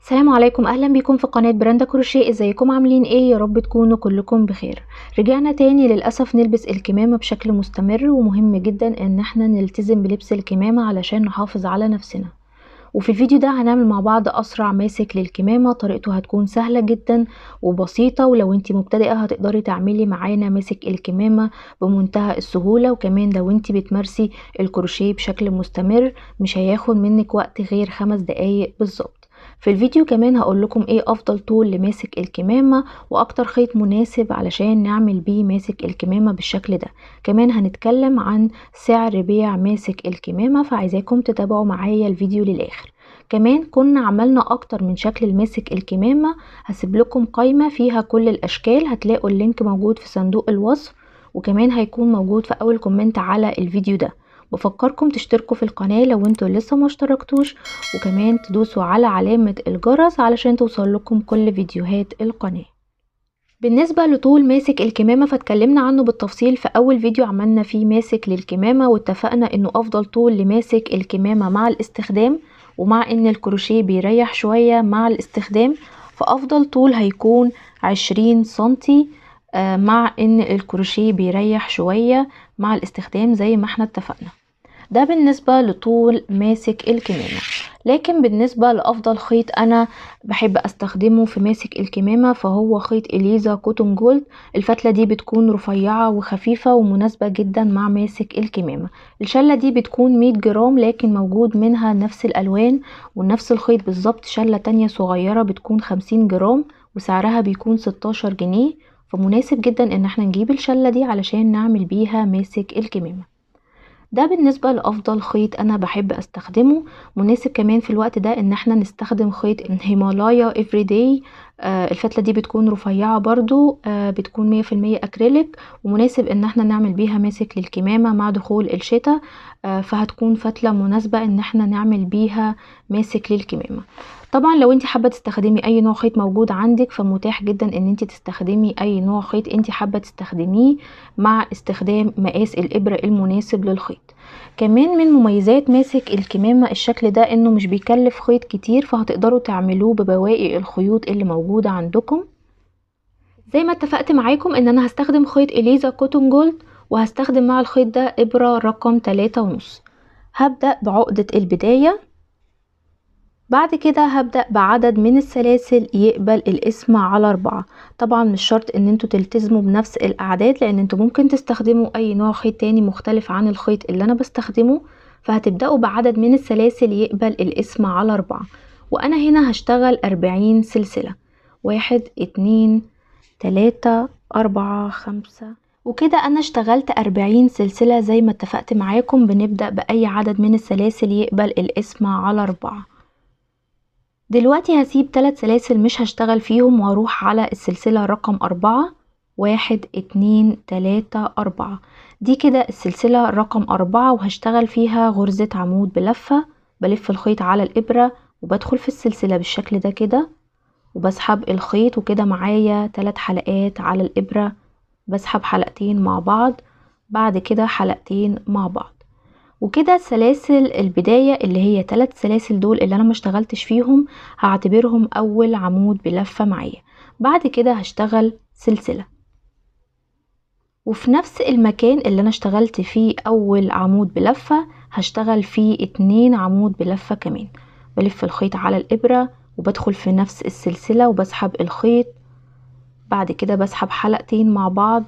السلام عليكم، اهلا بيكم في قناة براندا كروشيه. ازيكم عاملين ايه؟ يا رب تكونوا كلكم بخير. رجعنا تاني للأسف نلبس الكمامة بشكل مستمر، ومهم جدا ان احنا نلتزم بلبس الكمامة علشان نحافظ على نفسنا. وفي الفيديو ده هنعمل مع بعض اسرع ماسك للكمامة. طريقته هتكون سهلة جدا وبسيطة، ولو انتي مبتدئة هتقدري تعملي معانا ماسك الكمامة بمنتهى السهولة. وكمان لو انتي بتمارسي الكروشيه بشكل مستمر مش هياخد منك وقت غير 5 دقايق بالظبط. في الفيديو كمان هقول لكم ايه افضل طول لماسك الكمامة واكتر خيط مناسب علشان نعمل بيه ماسك الكمامة بالشكل ده. كمان هنتكلم عن سعر بيع ماسك الكمامة، فعايزاكم تتابعوا معايا الفيديو للاخر. كمان كنا عملنا اكتر من شكل لماسك الكمامة، هسيب لكم قائمة فيها كل الاشكال، هتلاقوا اللينك موجود في صندوق الوصف، وكمان هيكون موجود في اول كومنت على الفيديو ده. بفكركم تشتركوا في القناة لو انتوا لسه ما اشتركتوش، وكمان تدوسوا على علامة الجرس علشان توصل لكم كل فيديوهات القناة. بالنسبة لطول ماسك الكمامة فاتكلمنا عنه بالتفصيل في اول فيديو عملنا فيه ماسك للكمامة، واتفقنا انه افضل طول لماسك الكمامة مع الاستخدام، ومع ان الكروشيه بيريح شوية مع الاستخدام، فافضل طول هيكون 20 سنتي، مع ان الكروشيه بيريح شوية مع الاستخدام زي ما احنا اتفقنا. ده بالنسبة لطول ماسك الكمامة. لكن بالنسبة لأفضل خيط أنا بحب أستخدمه في ماسك الكمامة فهو خيط إليزا كوتون جولد. الفتلة دي بتكون رفيعة وخفيفة ومناسبة جدا مع ماسك الكمامة. الشلة دي بتكون 100 جرام، لكن موجود منها نفس الألوان ونفس الخيط بالظبط شلة تانية صغيرة بتكون 50 جرام وسعرها بيكون 16 جنيه. فمناسب جدا ان احنا نجيب الشلة دي علشان نعمل بيها ماسك الكمامة. ده بالنسبة لأفضل خيط أنا بحب أستخدمه. مناسب كمان في الوقت ده إن احنا نستخدم خيط هيمالايا افريداي. الفتلة دي بتكون رفيعة برضو، بتكون 100% أكريليك، ومناسب إن احنا نعمل بيها ماسك للكمامة مع دخول الشتاء. فهتكون فتلة مناسبة إن احنا نعمل بيها ماسك للكمامة. طبعا لو انت حابة تستخدمي اي نوع خيط موجود عندك فمتاح جدا ان انت تستخدمي اي نوع خيط انت حابة تستخدميه مع استخدام مقاس الابرة المناسب للخيط. كمان من مميزات ماسك الكمامة الشكل ده انه مش بيكلف خيط كتير، فهتقدروا تعملوه ببواقي الخيوط اللي موجودة عندكم. زي ما اتفقت معاكم ان انا هستخدم خيط اليزا كوتون جولد، وهستخدم مع الخيط ده ابرة رقم 3.5. هبدأ بعقدة البداية، بعد كده هبدأ بعدد من السلاسل يقبل القسمة على 4. طبعا مش شرط ان انتوا تلتزموا بنفس الاعداد، لان انتوا ممكن تستخدموا اي نوع خيط تاني مختلف عن الخيط اللي انا بستخدمه. فهتبدأوا بعدد من السلاسل يقبل القسمة على 4، وانا هنا هشتغل 40 سلسلة. 1 2 3 4 5. وكده انا اشتغلت 40 سلسلة زي ما اتفقت معاكم. بنبدأ بأي عدد من السلاسل يقبل القسمة على 4. دلوقتي هسيب 3 سلاسل مش هشتغل فيهم وهروح على السلسلة رقم 4. 1 2 3 4. دي كده السلسلة رقم 4 وهشتغل فيها غرزة عمود بلفة. بلف الخيط على الإبرة وبدخل في السلسلة بالشكل ده كده، وبسحب الخيط، وكده معايا 3 حلقات على الإبرة. بسحب حلقتين مع بعض، بعد كده حلقتين مع بعض. وكده سلاسل البداية اللي هي 3 سلاسل دول اللي انا مشتغلتش فيهم هعتبرهم اول عمود بلفة معايا. بعد كده هشتغل سلسلة، وفي نفس المكان اللي انا اشتغلت فيه اول عمود بلفة هشتغل فيه 2 عمود بلفة كمان. بلف الخيط على الابرة وبدخل في نفس السلسلة وبسحب الخيط، بعد كده بسحب حلقتين مع بعض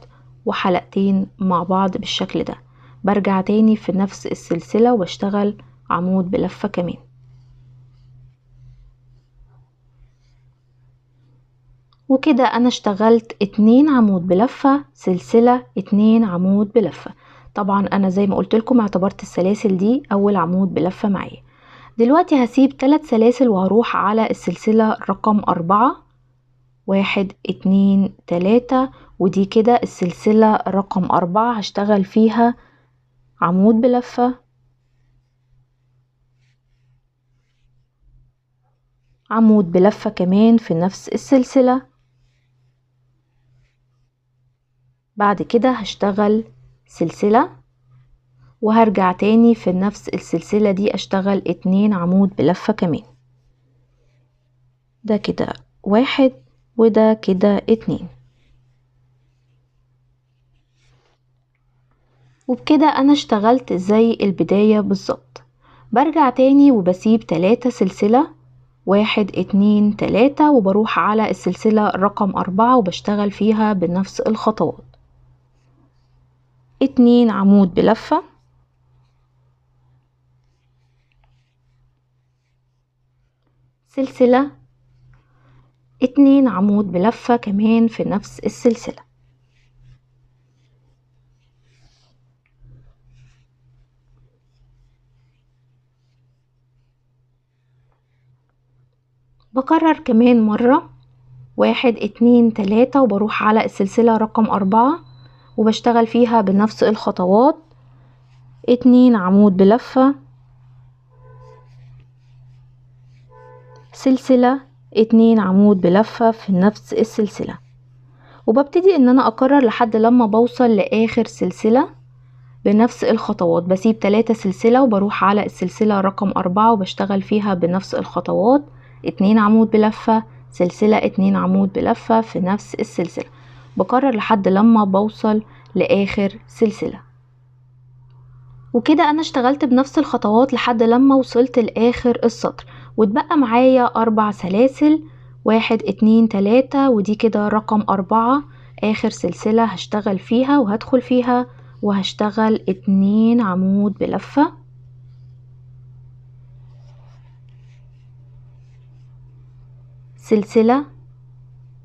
وحلقتين مع بعض بالشكل ده. برجع تاني في نفس السلسلة وبشتغل عمود بلفة كمان. وكده انا اشتغلت 2 عمود بلفة، سلسلة، 2 عمود بلفة. طبعا انا زي ما قلت لكم اعتبرت السلاسل دي اول عمود بلفة معايا. دلوقتي هسيب 3 سلاسل وهروح على السلسلة رقم 4. 1 2 3. ودي كده السلسلة رقم 4 هشتغل فيها عمود بلفة، عمود بلفة كمان في نفس السلسلة. بعد كده هشتغل سلسلة وهرجع تاني في نفس السلسلة دي اشتغل 2 عمود بلفة كمان. ده كده 1 وده كده 2. وبكده انا اشتغلت زي البداية بالظبط. برجع تاني وبسيب 3 سلسلة، 1 2 3، وبروح على السلسلة رقم 4 وبشتغل فيها بنفس الخطوات. 2 عمود بلفة، سلسلة، 2 عمود بلفة كمان في نفس السلسلة. بكرر كمان مرة، 1 2 3، وبروح على السلسلة رقم 4 وبشتغل فيها بنفس الخطوات. 2 عمود بلفة، سلسلة، 2 عمود بلفة في نفس السلسلة. وببتدي ان انا اكرر لحد لما بوصل لاخر سلسلة بنفس الخطوات. بسيب 3 سلسلة وبروح على السلسلة رقم 4 وبشتغل فيها بنفس الخطوات. 2 عمود بلفة، سلسلة، 2 عمود بلفة في نفس السلسلة. بكرر لحد لما بوصل لاخر سلسلة. وكده انا اشتغلت بنفس الخطوات لحد لما وصلت لاخر السطر، واتبقى معايا 4 سلاسل، 1 2 3، ودي كده رقم 4 اخر سلسلة هشتغل فيها وهدخل فيها وهشتغل 2 عمود بلفة، سلسلة،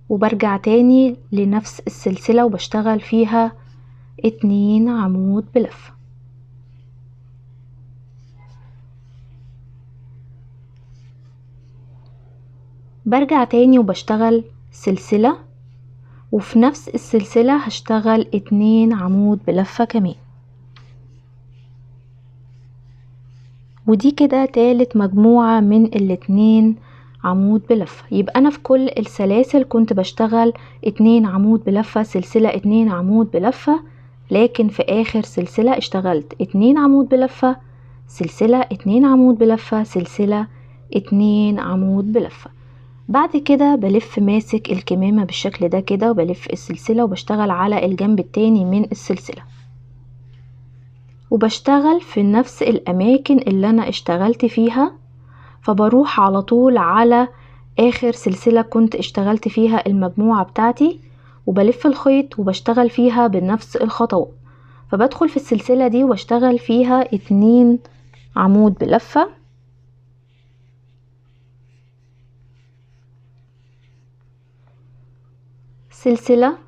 وبرجع تاني لنفس السلسلة وبشتغل فيها 2 عمود بلفة. برجع تاني وبشتغل سلسلة، وفي نفس السلسلة هشتغل 2 عمود بلفة كمان. ودي كده تالت مجموعة من ال2 عمود بلفة. يبقى انا في كل السلاسل كنت بشتغل 2 عمود بلفة، سلسلة، 2 عمود بلفة، لكن في اخر سلسلة اشتغلت 2 عمود بلفة، سلسلة، 2 عمود بلفة، سلسلة، 2 عمود بلفة. بعد كده بلف ماسك الكمامة بالشكل ده كده، وبلف السلسلة وبشتغل على الجنب التاني من السلسلة، وبشتغل في نفس الاماكن اللي انا اشتغلت فيها. فبروح على طول على اخر سلسلة كنت اشتغلت فيها المجموعة بتاعتي، وبلف الخيط وبشتغل فيها بنفس الخطوات. فبدخل في السلسلة دي وبشتغل فيها 2 عمود بلفة، سلسلة،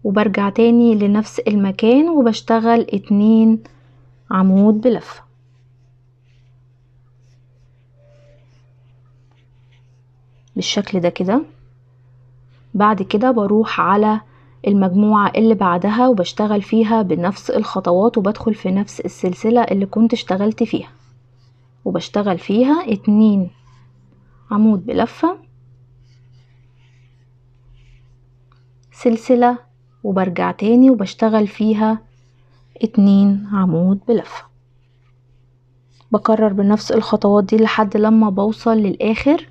وبرجع تاني لنفس المكان وبشتغل 2 عمود بلفة بالشكل ده كده. بعد كده بروح على المجموعة اللي بعدها وبشتغل فيها بنفس الخطوات، وبدخل في نفس السلسلة اللي كنت اشتغلت فيها وبشتغل فيها 2 عمود بلفة، سلسلة، وبرجع تاني وبشتغل فيها 2 عمود بلفة. بكرر بنفس الخطوات دي لحد لما بوصل للآخر.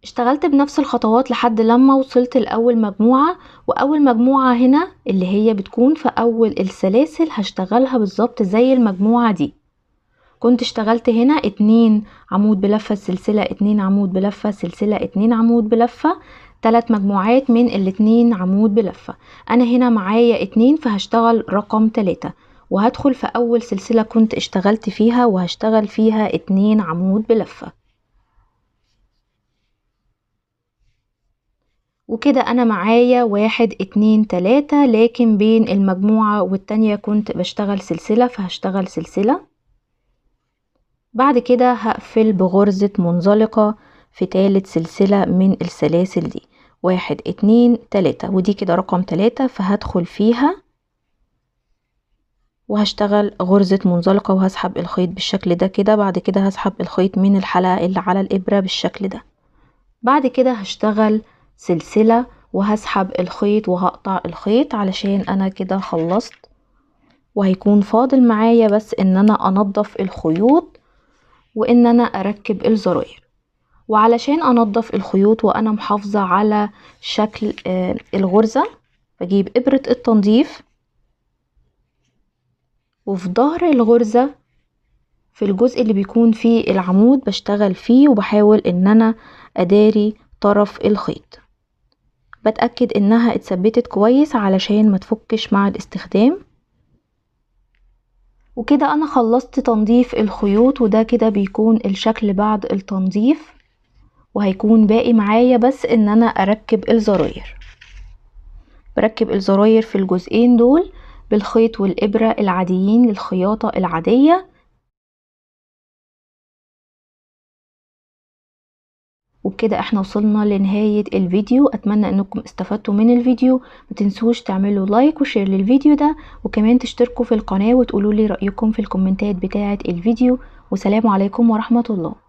اشتغلت بنفس الخطوات لحد لما وصلت لأول مجموعة، وأول مجموعة هنا اللي هي بتكون في أول السلاسل هشتغلها بالظبط زي المجموعة دي. كنت اشتغلت هنا 2 عمود بلفة، سلسلة، 2 عمود بلفة، سلسلة، 2 عمود بلفة، 3 مجموعات من ال2 عمود بلفة. انا هنا معايا 2 فهشتغل رقم 3 وهدخل في اول سلسلة كنت اشتغلت فيها وهشتغل فيها 2 عمود بلفة. وكده انا معايا 1 2 3، لكن بين المجموعة والتانية كنت بشتغل سلسلة فهشتغل سلسلة. بعد كده هقفل بغرزة منزلقة في تالت سلسلة من السلاسل دي، 1 2 3، ودي كده رقم 3 فهدخل فيها وهشتغل غرزة منزلقة وهسحب الخيط بالشكل ده كده. بعد كده هسحب الخيط من الحلقة اللي على الإبرة بالشكل ده. بعد كده هشتغل سلسلة وهسحب الخيط وهقطع الخيط علشان انا كده خلصت، وهيكون فاضل معايا بس ان انا انضف الخيوط وان انا اركب الزراير. وعلشان انضف الخيوط وانا محافظة على شكل الغرزة، بجيب ابرة التنظيف، وفي ظهر الغرزة في الجزء اللي بيكون فيه العمود بشتغل فيه وبحاول ان انا اداري طرف الخيط، بتأكد انها اتثبتت كويس علشان ما تفكش مع الاستخدام. وكده انا خلصت تنظيف الخيوط، وده كده بيكون الشكل بعد التنظيف، وهيكون باقي معايا بس ان انا اركب الزراير. بركب الزراير في الجزئين دول بالخيط والإبرة العاديين للخياطة العادية. وبكده احنا وصلنا لنهاية الفيديو. اتمنى انكم استفدتوا من الفيديو. متنسوش تعملوا لايك وشير للفيديو ده، وكمان تشتركوا في القناة وتقولوا لي رأيكم في الكومنتات بتاعة الفيديو. وسلام عليكم ورحمة الله.